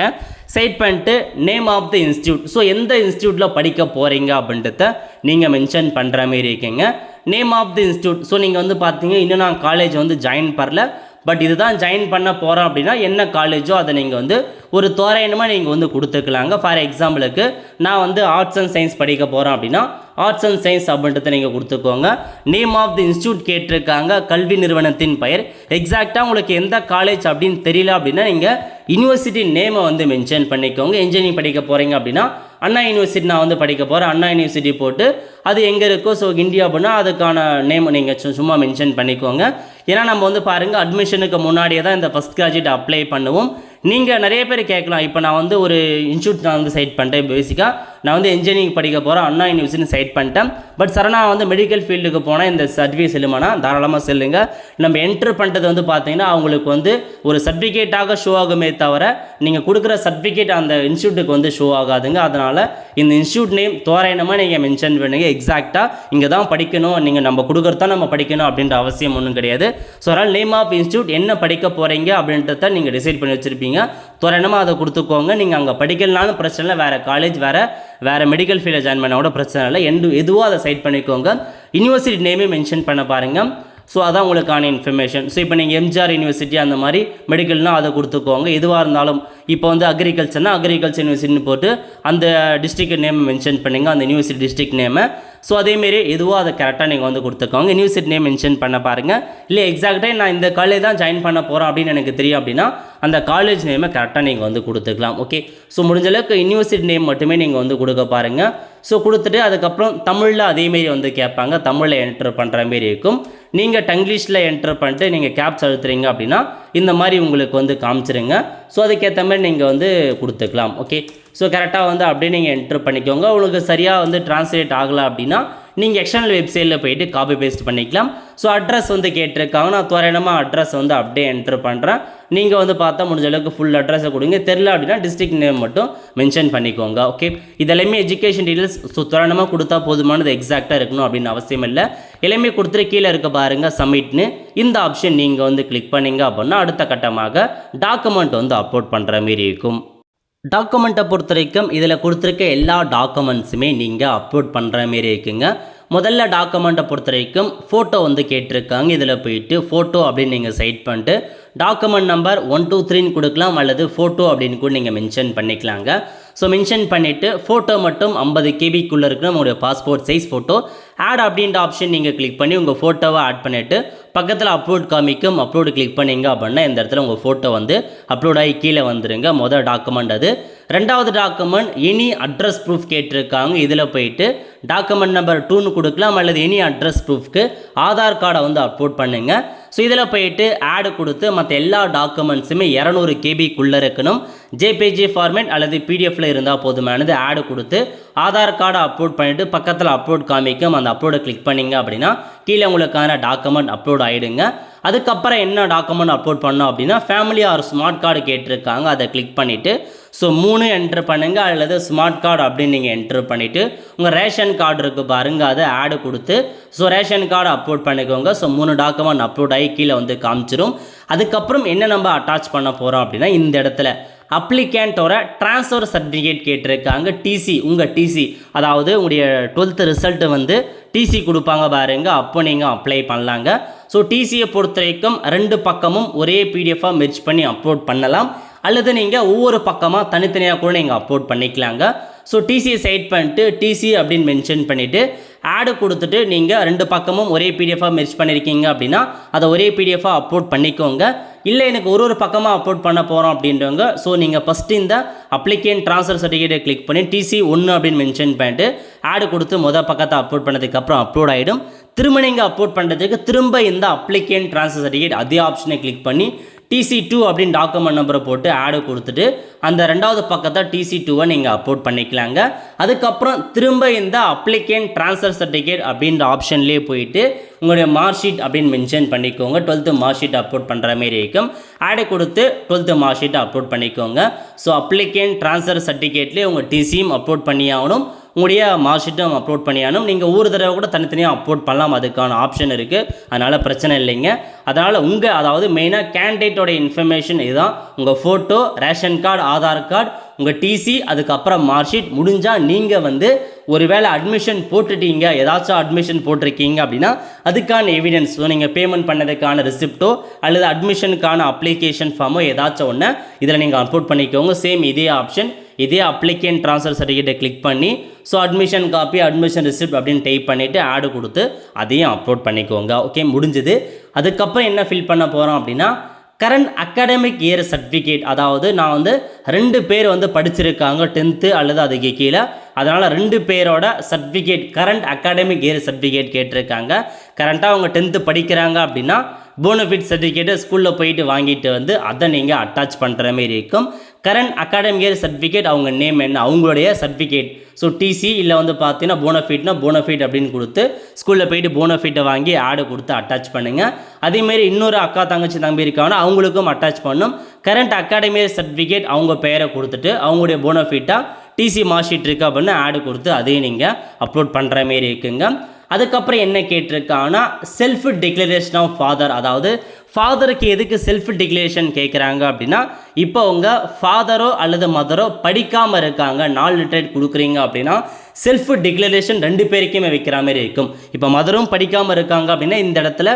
சைட் பண்ணிட்டு name of the institute, so எந்த இன்ஸ்டியூட்டில் படிக்க போகிறீங்க அப்படின்றத நீங்கள் மென்ஷன் பண்ணுற மாரி இருக்கீங்க. Name of the institute, so நீங்கள் வந்து பார்த்தீங்க இன்னும் நான் காலேஜ் வந்து ஜாயின் பண்ணல, பட் இதுதான் ஜாயின் பண்ண போகிறோம் அப்படின்னா என்ன காலேஜோ அதை நீங்கள் வந்து ஒரு தோராயமாக நீங்கள் வந்து கொடுத்துக்கலாங்க. ஃபார் எக்ஸாம்பிளுக்கு நான் வந்து ஆர்ட்ஸ் அண்ட் சயின்ஸ் படிக்க போகிறேன் அப்படின்னா ஆர்ட்ஸ் அண்ட் சயின்ஸ் அப்படின்றத நீங்கள் கொடுத்துக்கோங்க. நேம் ஆஃப் தி இன்ஸ்டியூட் கேட்டிருக்காங்க, கல்வி நிறுவனத்தின் பெயர். எக்ஸாக்டாக உங்களுக்கு எந்த காலேஜ் அப்படின்னு தெரியல அப்படின்னா நீங்கள் யூனிவர்சிட்டி நேமை வந்து மென்ஷன் பண்ணிக்கோங்க. இன்ஜினியரிங் படிக்க போகிறீங்க அப்படின்னா அண்ணா யூனிவர்சிட்டி நான் வந்து படிக்க போகிறேன், அண்ணா யூனிவர்சிட்டி போட்டு அது எங்கே இருக்கோ ஸோ இந்தியா அப்படின்னா அதுக்கான நேம் நீங்கள் சும்மா மென்ஷன் பண்ணிக்கோங்க. ஏன்னா நம்ம வந்து பாருங்கள் அட்மிஷனுக்கு முன்னாடியே தான் இந்த ஃபஸ்ட் கிராஜுவேட் அப்ளை பண்ணுவோம். நீங்கள் நிறைய பேர் கேட்கலாம், இப்போ நான் வந்து ஒரு இன்ஸ்டியூட் நான் வந்து சைட் பண்ணிட்டேன். பேசிக்காக நான் வந்து இன்ஜினியரிங் படிக்க போகிறேன், அண்ணா யூனிவர்சிட்டி சைட் பண்ணிட்டேன். பட் நான் வந்து மெடிக்கல் ஃபீல்டுக்கு போனால் இந்த சர்டிஃபிகேட் செல்லுமானா தாராளமாக செல்லுங்க. நம்ம என்ட்ரு பண்ணுறது வந்து பார்த்தீங்கன்னா அவங்களுக்கு வந்து ஒரு சர்டிஃபிகேட்டாக ஷோ ஆகுமே தவிர நீங்கள் கொடுக்குற சர்டிஃபிகேட் அந்த இன்ஸ்டியூட்டுக்கு வந்து ஷோ ஆகாதுங்க. அதனால் இந்த இன்ஸ்டியூட் நேம் தோராயமாக நீங்கள் மென்ஷன் பண்ணுங்கள். எக்ஸாக்டாக இங்கே தான் படிக்கணும், நீங்கள் நம்ம கொடுக்குறதான் நம்ம படிக்கணும் அப்படின்ற அவசியம் ஒன்றும் கிடையாது. ஸோ அதனால் நேம் ஆஃப் இன்ஸ்டியூட் என்ன படிக்க போகிறீங்க அப்படின்றத நீங்கள் டிசைட் பண்ணி வச்சுருப்பீங்க. தோராயமாக அதை கொடுத்துக்கோங்க. நீங்கள் அங்கே படிக்கலனாலும் பிரச்சனை இல்லை, வேறு காலேஜ் வேறு மெடிக்கல் ஃபீல்டில் ஜாயின் பண்ண கூட பிரச்சனை இல்லை. எதுவோ அதை சைட் பண்ணிக்கோங்க. யூனிவர்சிட்டி நேமே மென்ஷன் பண்ண பாருங்கள். ஸோ அதான் உங்களுக்கான இன்ஃபர்மேஷன். ஸோ இப்போ நீங்கள் எம்ஜிஆர் யூனிவர்சிட்டி அந்த மாதிரி மெடிக்கல்னால் அதை கொடுத்துக்கோங்க. எதுவாக இருந்தாலும் இப்போ வந்து அக்ரிகல்ச்சர்னால் அக்ரிகல்ச்சர் யூனிவர்சிட்டின்னு போட்டு அந்த டிஸ்ட்ரிக்ட் நேம் மென்ஷன் பண்ணுங்கள், அந்த யூனிவர்சிட்டி டிஸ்ட்ரிக்ட் நேமை. ஸோ அதேமாரி எதுவோ அதை கரெக்டாக நீங்கள் வந்து கொடுத்துக்கோங்க. யூனிவர்சிட்டி நேம் மென்ஷன் பண்ண பாருங்கள். இல்லை எக்ஸாக்டாக நான் இந்த காலேஜ் தான் ஜாயின் பண்ண போகிறேன் அப்படின்னு எனக்கு தெரியும் அப்படின்னா அந்த காலேஜ் நேமை கரெக்டாக நீங்கள் வந்து கொடுத்துக்கலாம். ஓகே, ஸோ முடிஞ்சளவுக்கு யூனிவர்சிட்டி நேம் மட்டுமே நீங்கள் வந்து கொடுக்க பாருங்கள். ஸோ கொடுத்துட்டு அதுக்கப்புறம் தமிழில் அதேமாரி வந்து கேட்பாங்க, தமிழில் என்ட்ரு பண்ணுற மாரி இருக்கும். நீங்கள் டங்கிலீஷில் என்ட்ரு பண்ணிட்டு நீங்கள் கேப்ஸ் அழுத்துறீங்க அப்படின்னா இந்த மாதிரி உங்களுக்கு வந்து காமிச்சிருங்க. ஸோ அதுக்கேற்ற மாதிரி நீங்கள் வந்து கொடுத்துக்கலாம். ஓகே, ஸோ கரெக்டாக வந்து அப்படியே நீங்கள் என்ட்ரு பண்ணிக்கோங்க. உங்களுக்கு சரியாக வந்து ட்ரான்ஸ்லேட் ஆகலை அப்படின்னா நீங்கள் எக்ஸ்டர்னல் வெப்சைட்டில் போய்ட்டு காப்பி பேஸ்ட் பண்ணிக்கலாம். ஸோ அட்ரஸ் வந்து கேட்டிருக்காங்க, நான் தோராயமாக அட்ரஸ் வந்து அப்படியே என்ட்ரு பண்ணுறேன். நீங்கள் வந்து பார்த்தா முடிஞ்ச அளவுக்கு ஃபுல் அட்ரஸை கொடுங்க. தெரில அப்படின்னா டிஸ்ட்ரிக்ட் நேம் மட்டும் மென்ஷன் பண்ணிக்கோங்க. ஓகே, இதெல்லாமே எஜுகேஷன் டீட்டெயில்ஸ். ஸோ தோராயமாக கொடுத்தா போதுமானது, எக்ஸாக்டாக இருக்கணும் அப்படின்னு அவசியம் இல்லை. எல்லாமே கொடுத்துட்டு கீழே இருக்க பாருங்கள் சப்மிட்னு, இந்த ஆப்ஷன் நீங்கள் வந்து கிளிக் பண்ணிங்க அப்படின்னா அடுத்த கட்டமாக டாக்குமெண்ட் வந்து அப்லோட் பண்ணுற மாரி இருக்கும். டாக்குமெண்ட்டை பொறுத்த வரைக்கும் இதில் கொடுத்துருக்க எல்லா டாக்குமெண்ட்ஸுமே நீங்கள் அப்லோட் பண்ணுற மாரி இருக்குங்க. முதல்ல டாக்குமெண்ட்டை பொறுத்த வரைக்கும் ஃபோட்டோ வந்து கேட்டிருக்காங்க. இதில் போயிட்டு ஃபோட்டோ அப்படின்னு நீங்கள் சைட் பண்ணிட்டு டாக்குமெண்ட் நம்பர் 123 கொடுக்கலாம், அல்லது ஃபோட்டோ அப்படின்னு கூட நீங்கள் மென்ஷன் பண்ணிக்கலாங்க. ஸோ மென்ஷன் பண்ணிவிட்டு ஃபோட்டோ மட்டும் 50 கேபிக்குள்ளே இருக்கணும், உங்களுடைய பாஸ்போர்ட் சைஸ் ஃபோட்டோ. ஆட் அப்படின்ற ஆப்ஷன் நீங்கள் கிளிக் பண்ணி உங்கள் ஃபோட்டோவை ஆட் பண்ணிவிட்டு பக்கத்தில் அப்லோட் காமிக்கும், அப்லோடு கிளிக் பண்ணிங்க அப்படின்னா இந்த இடத்துல உங்கள் ஃபோட்டோ வந்து அப்லோட் ஆகி கீழே வந்துடுங்க. மொதல் டாக்குமெண்ட் அது. ரெண்டாவது டாக்குமெண்ட் எனி அட்ரஸ் ப்ரூஃப் கேட்டிருக்காங்க. இதில் போயிட்டு டாக்குமெண்ட் நம்பர் 2ன்னு கொடுக்கலாம், அல்லது எனி அட்ரஸ் ப்ரூஃப்க்கு ஆதார் கார்டை வந்து அப்லோட் பண்ணுங்கள். ஸோ இதில் போயிட்டு ஆடு கொடுத்து மற்ற எல்லா டாக்குமெண்ட்ஸுமே 200 கேபிக்குள்ளே இருக்கணும். ஜேபிஜி ஃபார்மேட் அல்லது பிடிஎஃப்பில் இருந்தால் போதுமானது. ஆடு கொடுத்து ஆதார் கார்டை அப்லோட் பண்ணிவிட்டு பக்கத்தில் அப்லோட் காமிக்கும், அந்த அப்லோடை கிளிக் பண்ணிங்க அப்படின்னா கீழே உங்களுக்கான டாக்குமெண்ட் அப்லோட் ஆகிடுங்க. அதுக்கப்புறம் என்ன டாக்குமெண்ட் அப்லோட் பண்ணோம் அப்படின்னா ஃபேமிலி ஆர் ஸ்மார்ட் கார்டு கேட்டிருக்காங்க, அதை கிளிக் பண்ணிவிட்டு ஸோ 3 என்ட்ரு பண்ணுங்கள், அல்லது ஸ்மார்ட் கார்டு அப்படின்னு நீங்கள் என்ட்ரு பண்ணிவிட்டு உங்கள் ரேஷன் கார்டு இருக்குது பாருங்கள், அதை ஆடு கொடுத்து ஸோ ரேஷன் கார்டு அப்லோட் பண்ணிக்கோங்க. ஸோ 3 டாக்குமெண்ட் அப்லோட் ஆகி கீழே வந்து காமிச்சிரும். அதுக்கப்புறம் என்ன நம்ம அட்டாச் பண்ண போகிறோம் அப்படின்னா இந்த இடத்துல அப்ளிகேண்ட்டோட ட்ரான்ஸ்ஃபர் சர்டிஃபிகேட் கேட்டிருக்காங்க. டிசி, உங்கள் டிசி, அதாவது உங்களுடைய 12th ரிசல்ட்டு வந்து டிசி கொடுப்பாங்க பாருங்க, அப்போ நீங்கள் அப்ளை பண்ணலாங்க. ஸோ டிசியை பொறுத்த வரைக்கும் 2 பக்கமும் ஒரே பிடிஎஃபாக மெர்ஜ் பண்ணி அப்லோட் பண்ணலாம், அல்லது நீங்கள் ஒவ்வொரு பக்கமாக தனித்தனியாக கூட நீங்கள் அப்லோட் பண்ணிக்கலாங்க. ஸோ டிசியை சைட் பண்ணிட்டு டிசி அப்படின்னு மென்ஷன் பண்ணிவிட்டு ஆடு கொடுத்துட்டு நீங்கள் 2 பக்கமும் ஒரே பிடிஎஃபாக மெர்ஜ் பண்ணியிருக்கீங்க அப்படின்னா அதை ஒரே பிடிஎஃபாக அப்லோட் பண்ணிக்கோங்க. இல்லை எனக்கு ஒரு பக்கமாக அப்லோட் பண்ண போகிறோம் அப்படின்றவங்க ஸோ நீங்கள் ஃபஸ்ட்டு இந்த அப்ளிகேண்ட் ட்ரான்ஸ்ஃபர் சர்டிஃபிகேட்டை கிளிக் பண்ணி டிசி 1 அப்படின்னு மென்ஷன் பண்ணிட்டு ஆடு கொடுத்து மொதல் பக்கத்தை அப்லோட் பண்ணதுக்கப்புறம் அப்லோட் ஆகிடும். திரும்ப நீங்கள் அப்லோட் பண்ணுறதுக்கு திரும்ப இந்த அப்ளிகேண்ட் ட்ரான்ஸ்ஃபர் சர்டிஃபிகேட் அதே ஆப்ஷனை கிளிக் பண்ணி TC2 அப்படின்னு டாக்குமெண்ட் நம்பரை போட்டு ஆடு கொடுத்துட்டு அந்த ரெண்டாவது பக்கத்தை TC2-வை நீங்கள் அப்லோட் பண்ணிக்கலாங்க. அதுக்கப்புறம் திரும்ப இந்த அப்ளிகேண்ட் ட்ரான்ஸ்ஃபர் சர்டிஃபிகேட் அப்படின்ற ஆப்ஷன்லேயே போயிட்டு உங்களுடைய மார்க் ஷீட் அப்படின்னு மென்ஷன் பண்ணிக்கோங்க. 12th மார்க் ஷீட் அப்லோட் பண்ணுற மாரி இருக்கும். ஆடு கொடுத்து 12th மார்க் ஷீட்டை அப்லோட் பண்ணிக்கோங்க. ஸோ அப்ளிகேண்ட் ட்ரான்ஸ்ஃபர் சர்டிஃபிகேட்லேயே உங்கள் டிசியும் அப்லோட் பண்ணி ஆகணும், உங்களுடைய மார்க் ஷீட்டும் அப்லோட் பண்ணியானும். நீங்கள் ஒரு தடவை கூட தனித்தனியாக அப்லோட் பண்ணலாம், அதுக்கான ஆப்ஷன் இருக்குது, அதனால் பிரச்சனை இல்லைங்க. அதனால் அதாவது மெயினாக கேண்டிடேட்டோட இன்ஃபர்மேஷன் இதுதான். உங்கள் photo, ration card, Aadhaar card, உங்கள் டிசி, அதுக்கப்புறம் மார்க் ஷீட். முடிஞ்சால் நீங்கள் வந்து ஒருவேளை அட்மிஷன் போட்டுட்டீங்க, ஏதாச்சும் அட்மிஷன் போட்டிருக்கீங்க அப்படின்னா அதுக்கான எவிடன்ஸ், ஸோ நீங்கள் பேமெண்ட் பண்ணதுக்கான ரிசிப்டோ அல்லது அட்மிஷனுக்கான அப்ளிகேஷன் ஃபார்மோ ஏதாச்சும் ஒன்று இதில் நீங்கள் அப்லோட் பண்ணிக்கோங்க. சேம் இதே ஆப்ஷன், இதே அப்ளிகேண்ட் ட்ரான்ஸ்ஃபர் சர்டிஃபிகேட்டை கிளிக் பண்ணி so admission copy, admission receipt அப்படின்னு டைப் பண்ணிவிட்டு ஆடு கொடுத்து அதையும் அப்லோட் பண்ணிக்கோங்க. ஓகே, முடிஞ்சுது. அதுக்கப்புறம் என்ன ஃபில் பண்ண போகிறோம் அப்படின்னா கரண்ட் அகாடமிக் இயர் சர்டிஃபிகேட். அதாவது நான் வந்து 2 பேர் வந்து படிச்சிருக்காங்க 10th அல்லது அதுக்கு கீழே, அதனால் 2 பேரோட certificate, current academic year certificate கேட்டிருக்காங்க. கரண்ட்டாக அவங்க 10th படிக்கிறாங்க அப்படின்னா போனஃபிட் சர்டிஃபிகேட்டை ஸ்கூலில் போயிட்டு வாங்கிட்டு வந்து அதை நீங்கள் அட்டாச் பண்ணுற மாதிரி இருக்கும். கரண்ட் அகாடமிக் இயர் சர்டிஃபிகேட் அவங்க நேம் என்ன அவங்களுடைய சர்டிஃபிகேட், ஸோ டிசி இல்லை வந்து பார்த்தீங்கன்னா போனஃபிட் அப்படின்னு கொடுத்து ஸ்கூலில் போயிட்டு போனஃபிட்டை வாங்கி ஆடு கொடுத்து அட்டாச் பண்ணுங்கள். அதேமாரி இன்னொரு அக்கா தங்கச்சி தம்பி இருக்காங்கன்னா அவங்களுக்கும் அட்டாச் பண்ணும். கரண்ட் அகாடமிக் இயர் சர்டிஃபிகேட் அவங்க பெயரை கொடுத்துட்டு அவங்களுடைய போனஃபிட்டாக டிசி மார்க் ஷீட் இருக்குது அப்படின்னு ஆடு கொடுத்து அதையும் நீங்கள் அப்லோட் பண்ணுற மாரி இருக்குங்க. அதுக்கப்புறம் என்ன கேட்டிருக்காங்கன்னா செல்ஃப் டிக்ளரேஷன் ஆஃப் ஃபாதர், அதாவது ஃபாதருக்கு எதுக்கு செல்ஃப் டிக்ளரேஷன் கேட்குறாங்க அப்படின்னா இப்போ உங்கள் ஃபாதரோ அல்லது மதரோ படிக்காமல் இருக்காங்க, நான் லிட்டரேட் கொடுக்குறீங்க அப்படின்னா செல்ஃப் டிக்ளரேஷன் 2 பேருக்குமே வைக்கிற மாதிரி இருக்கும். இப்போ மதரும் படிக்காமல் இருக்காங்க அப்படின்னா இந்த இடத்துல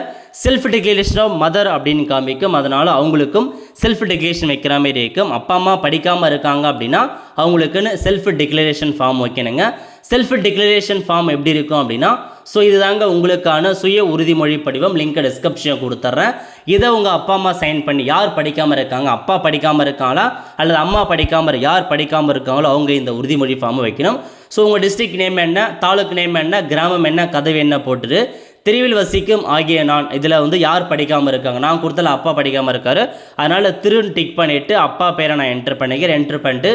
செல்ஃப் டிக்ளரேஷன் ஆஃப் மதர் அப்படின்னு காமிக்கும், அதனால் அவங்களுக்கும் செல்ஃப் டிக்ளரேஷன் வைக்கிற மாதிரி இருக்கும். அப்பா அம்மா படிக்காமல் இருக்காங்க அப்படின்னா அவங்களுக்குன்னு செல்ஃப் டிக்ளரேஷன் ஃபார்ம் வைக்கணுங்க. செல்ஃப் டிக்ளரேஷன் ஃபார்ம் எப்படி இருக்கும் அப்படின்னா ஸோ இதுதாங்க உங்களுக்கான சுய உறுதிமொழி படிவம், லிங்க் டிஸ்கிரிப்ஷன் கொடுத்துட்றேன். இதை உங்கள் அப்பா அம்மா சைன் பண்ணி, யார் படிக்காமல் இருக்காங்க, அப்பா படிக்காமல் இருக்காங்களா அல்லது அம்மா படிக்காமல், யார் படிக்காமல் இருக்காங்களோ அவங்க இந்த உறுதிமொழி ஃபார்மை வைக்கணும். ஸோ உங்கள் டிஸ்ட்ரிக்ட் நேம் என்ன, தாலுக்கு நேம் என்ன, கிராமம் என்ன, கதவு என்ன போட்டுட்டு தெருவில் வசிக்கும் ஆகிய நான், இதில் வந்து யார் படிக்காமல் இருக்காங்க, நான் கொடுத்தல அப்பா படிக்காமல் இருக்காரு, அதனால் திருன்னு டிக் பண்ணிவிட்டு அப்பா பேரை நான் என்ட்ரு பண்ணிக்கிறேன். என்ட்ரு பண்ணிட்டு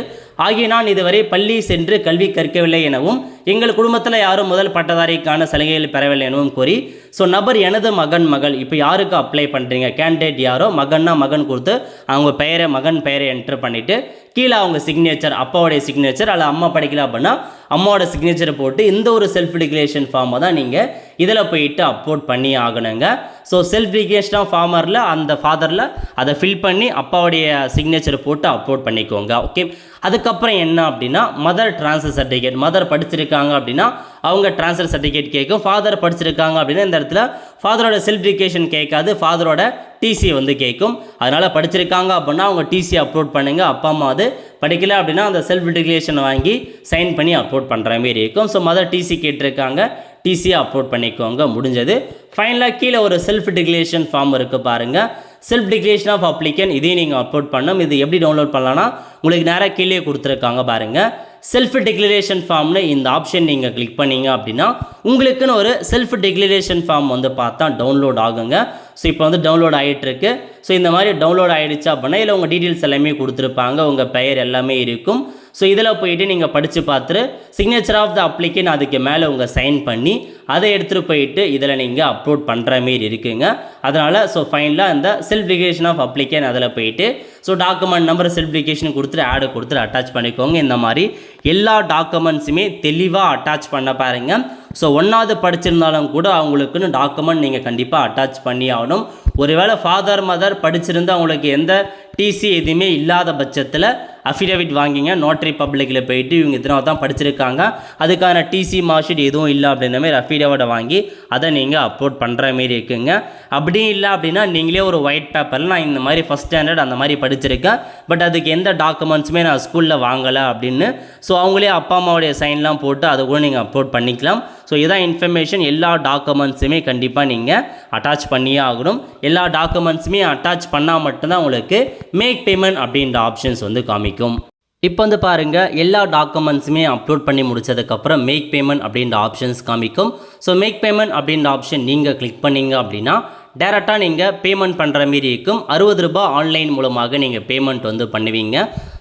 ஆகிய நான் இதுவரை பள்ளி சென்று கல்வி கற்கவில்லை எனவும் எங்கள் குடும்பத்தில் யாரும் முதல் பட்டதாரிக்கான சலுகைகள் பெறவில்லை எனவும் கூறி ஸோ நபர் எனது மகன் மகள், இப்போ யாருக்கு அப்ளை பண்ணுறீங்க, கேண்டிடேட் யாரோ, மகன்னா மகன் கொடுத்து அவங்க பெயரை, மகன் பெயரை என்ட்ரு பண்ணிவிட்டு கீழே அவங்க சிக்னேச்சர், அப்பாவுடைய சிக்னேச்சர் அல்லது அம்மா படிக்கல அப்படின்னா அம்மாவோட சிக்னேச்சரை போட்டு இந்த ஒரு செல்ஃப் டிக்ளரேஷன் ஃபார்மை தான் நீங்கள் இதில் போயிட்டு அப்லோட் பண்ணி ஆகணுங்க. ஸோ செல்ஃப் டிக்ளரேஷன் ஃபார்மரில் அந்த ஃபாதரில் அதை ஃபில் பண்ணி அப்பாவுடைய சிக்னேச்சரை போட்டு அப்லோட் பண்ணிக்கோங்க. ஓகே, அதுக்கப்புறம் என்ன அப்படின்னா மதர் ட்ரான்ஸ்ஃபர் சர்டிஃபிகேட், மதர் படிச்சிருக்காங்க அப்படின்னா அவங்க ட்ரான்ஸ்ஃபர் சர்டிஃபிகேட் கேட்கும். ஃபாதர் படிச்சிருக்காங்க அப்படின்னா இந்த இடத்துல ஃபாதரோட செல்ஃப் டிக்ளரேஷன் கேட்காது, ஃபாதரோட டிசி வந்து கேட்கும். அதனால் படிச்சிருக்காங்க அப்படின்னா அவங்க டிசி அப்லோட் பண்ணுங்கள். அப்பா அம்மா அது படிக்கல அப்படின்னா அந்த செல்ஃப் டிக்ளரேஷன் வாங்கி சைன் பண்ணி அப்லோட் பண்ணுற மாதிரி இருக்கும். ஸோ மதர் டிசி கேட்டிருக்காங்க, டிசியை அப்லோட் பண்ணிக்கோங்க, முடிஞ்சது. ஃபைனலாக கீழே ஒரு செல்ஃப் டிக்ளரேஷன் ஃபார்ம் இருக்குது பாருங்கள், செல்ஃப் டிக்ளரேஷன் ஆஃப் அப்ளிகன், இதையும் நீங்கள் அப்லோட் பண்ணணும். இது எப்படி டவுன்லோட் பண்ணலாம்னா உங்களுக்கு நேராக கீழே கொடுத்துருக்காங்க பாருங்கள், செல்ஃப் டிக்ளரேஷன் ஃபார்ம்னு இந்த ஆப்ஷன் நீங்கள் கிளிக் பண்ணிங்க அப்படின்னா உங்களுக்குன்னு ஒரு செல்ஃப் டிக்ளரேஷன் ஃபார்ம் வந்து பார்த்தா டவுன்லோட் ஆகுங்க. ஸோ இப்போ வந்து டவுன்லோட் ஆகிட்டுருக்கு. ஸோ இந்த மாதிரி டவுன்லோட் ஆகிடுச்சு அப்படின்னா இதில் உங்கள் டீட்டெயில்ஸ் எல்லாமே கொடுத்துருப்பாங்க, உங்கள் பெயர் எல்லாமே இருக்கும். ஸோ இதில் போயிட்டு நீங்கள் படித்து பார்த்துட்டு சிக்னேச்சர் ஆஃப் த அப்ளிகன் அதுக்கு மேலே உங்கள் சைன் பண்ணி அதை எடுத்துகிட்டு போயிட்டு இதில் நீங்கள் அப்லோட் பண்ணுற மாரி இருக்குங்க. அதனால் ஸோ ஃபைனலாக இந்த செல்ஃப் டிக்ளரேஷன் ஆஃப் அப்ளிகன் அதில் போயிட்டு so document number self declaration கொடுத்துட்டு ஆடு கொடுத்துட்டு அட்டாச் பண்ணிக்கோங்க. இந்த மாதிரி எல்லா டாக்குமெண்ட்ஸுமே தெளிவாக அட்டாச் பண்ண பாருங்கள். ஸோ 1வது படிச்சிருந்தாலும் கூட அவங்களுக்குன்னு டாக்குமெண்ட் நீங்கள் கண்டிப்பாக அட்டாச் பண்ணி ஆகணும். ஒருவேளை ஃபாதர் மதர் படிச்சிருந்து அவங்களுக்கு எந்த டிசி எதுவுமே இல்லாத பட்சத்தில் அஃபிடேவிட் வாங்கிங்க, நோட்டரி பப்ளிக்கில் போயிட்டு இவங்க இதனால தான் படிச்சிருக்காங்க, அதுக்கான டிசி மார்க் ஷீட் எதுவும் இல்லை அப்படின்ற மாதிரி அஃபிடேவிட்டை வாங்கி அதை நீங்கள் அப்லோட் பண்ணுற மாரி இருக்குங்க. அப்படியும் இல்லை அப்படின்னா நீங்களே ஒரு ஒயிட் பேப்பரில் நான் இந்த மாதிரி ஃபஸ்ட் ஸ்டாண்டர்ட் அந்த மாதிரி படிச்சிருக்கேன், பட் அதுக்கு எந்த டாக்குமெண்ட்ஸுமே நான் ஸ்கூலில் வாங்கலை அப்படின்னு ஸோ அவங்களே அப்பா அம்மாவுடைய சைன்லாம் போட்டு அதை கூட நீங்கள் அப்லோட் பண்ணிக்கலாம். ஸோ இதான் இன்ஃபர்மேஷன். எல்லா டாக்குமெண்ட்ஸுமே கண்டிப்பாக நீங்கள் அட்டாச் பண்ணியே ஆகணும். எல்லா டாக்குமெண்ட்ஸுமே அட்டாச் பண்ணால் மட்டும்தான் உங்களுக்கு மேக் பேமெண்ட் அப்படின்ற ஆப்ஷன்ஸ் வந்து காமிக்கும். இப்போ வந்து பாருங்கள், எல்லா டாக்குமெண்ட்ஸுமே அப்லோட் பண்ணி முடிச்சதுக்கப்புறம் மேக் பேமெண்ட் அப்படின்ற ஆப்ஷன்ஸ் காமிக்கும். ஸோ மேக் பேமெண்ட் அப்படின்ற ஆப்ஷன் நீங்கள் கிளிக் பண்ணிங்க அப்படின்னா டேரெக்டாக நீங்கள் பேமெண்ட் பண்ணுற மாரி இருக்கும். 60 ரூபாய் ஆன்லைன் மூலமாக நீங்கள் பேமெண்ட் வந்து பண்ணுவீங்க.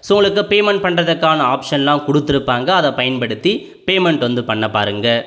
ஸோ உங்களுக்கு பேமெண்ட் பண்ணுறதுக்கான ஆப்ஷன்லாம் கொடுத்துருப்பாங்க, அதை பயன்படுத்தி பேமெண்ட் வந்து பண்ண பாருங்கள்.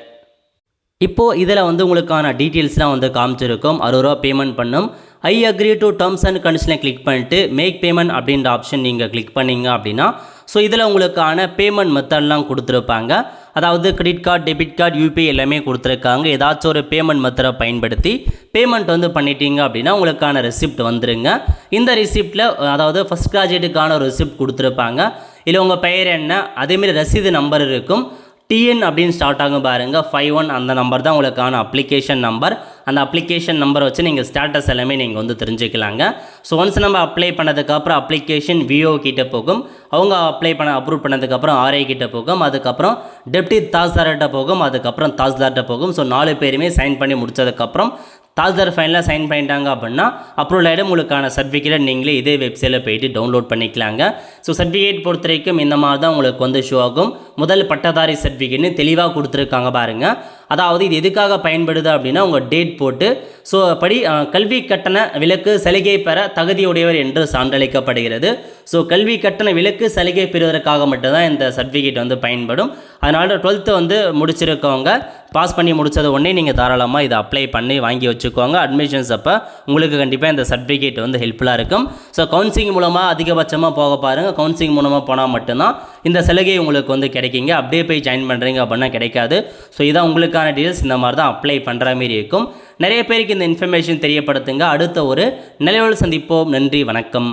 இப்போது இதில் வந்து உங்களுக்கான டீட்டெயில்ஸ்லாம் வந்து காமிச்சிருக்கும். 60 ரூபா பேமெண்ட் பண்ணும். I agree to terms and கண்டிஷனை கிளிக் பண்ணிட்டு மேக் பேமெண்ட் அப்படின்ற ஆப்ஷன் நீங்கள் கிளிக் பண்ணிங்க அப்படின்னா ஸோ இதில் உங்களுக்கான பேமெண்ட் மெத்தட்லாம் கொடுத்துருப்பாங்க. அதாவது credit card, debit card, UPI எல்லாமே கொடுத்துருக்காங்க. ஏதாச்சும் ஒரு பேமெண்ட் மெத்தடை பயன்படுத்தி பேமெண்ட் வந்து பண்ணிட்டீங்க அப்படின்னா உங்களுக்கான ரெசிப்ட் வந்துருங்க. இந்த ரெசிப்டில் அதாவது ஃபஸ்ட் கிராஜுவேட்டுக்கான ஒரு ரெசிப்ட் கொடுத்துருப்பாங்க. இல்லை உங்கள் பெயர் என்ன, அதேமாரி ரசீது நம்பர் இருக்கும். டிஎன் அப்படின்னு ஸ்டார்ட் ஆகும் பாருங்கள், 51 அந்த நம்பர் தான் உங்களுக்கான அப்ளிகேஷன் நம்பர். அந்த அப்ளிகேஷன் நம்பரை வச்சு நீங்கள் ஸ்டேட்டஸ் எல்லாமே நீங்கள் வந்து தெரிஞ்சுக்கலாங்க. ஸோ ஒன்ஸ் நம்ம அப்ளை பண்ணதுக்கப்புறம் அப்ளிகேஷன் விஓ கிட்டே போகும், அவங்க அப்ளை பண்ண அப்ரூவ் பண்ணதுக்கப்புறம் ஆர்ஐ கிட்டே போகும், அதுக்கப்புறம் டெப்டி தாசில்தார்கிட்ட போகும், அதுக்கப்புறம் தாசில்தார்கிட்ட போகும். ஸோ 4 பேருமே சைன் பண்ணி முடிச்சதுக்கப்புறம் தாசில்தார் ஃபைனலாக சைன் பண்ணிட்டாங்க அப்படின்னா அப்ரூவல் ஆகிடும். உங்களுக்கான சர்டிஃபிகேட் நீங்களே இதே வெப்சைட்டில் போயிட்டு டவுன்லோட் பண்ணிக்கலாங்க. ஸோ சர்டிஃபிகேட் பொறுத்த வரைக்கும் இந்த மாதிரி தான் உங்களுக்கு வந்து ஷோ ஆகும். முதல் பட்டதாரி சர்டிஃபிகேட்னு தெளிவாக கொடுத்துருக்காங்க பாருங்கள். அதாவது இது எதுக்காக பயன்படுது அப்படின்னா உங்கள் டேட் போட்டு ஸோ படி கல்வி கட்டண விலக்கு சலுகை பெற தகுதியுடையவர் என்று சான்றளிக்கப்படுகிறது. ஸோ கல்வி கட்டண விலக்கு சலுகை பெறுவதற்காக மட்டும்தான் இந்த சர்டிஃபிகேட் வந்து பயன்படும். அதனால் 12th வந்து முடிச்சிருக்கவங்க பாஸ் பண்ணி முடித்தது உடனே நீங்கள் தாராளமாக இதை அப்ளை பண்ணி வாங்கி வச்சுக்கோங்க. அட்மிஷன்ஸ் அப்போ உங்களுக்கு கண்டிப்பாக இந்த சர்டிஃபிகேட் வந்து ஹெல்ப்ஃபுல்லாக இருக்கும். ஸோ கவுன்சிலிங் மூலமாக அதிகபட்சமாக போக பாருங்கள். கவுன்சிலிங் மூலமாக போனால் மட்டும்தான் இந்த சலுகை உங்களுக்கு வந்து கிடைக்குங்க. அப்படியே போய் ஜாயின் பண்ணுறீங்க அப்படின்னா கிடைக்காது. ஸோ இதான் உங்களுக்கான டீட்டெயில்ஸ். இந்த மாதிரி தான் அப்ளை பண்ணுற மாதிரி இருக்கும். நிறைய பேருக்கு இந்த இன்ஃபர்மேஷன் தெரியப்படுத்துங்க. அடுத்த ஒரு நிலையோடு சந்திப்போம். நன்றி, வணக்கம்.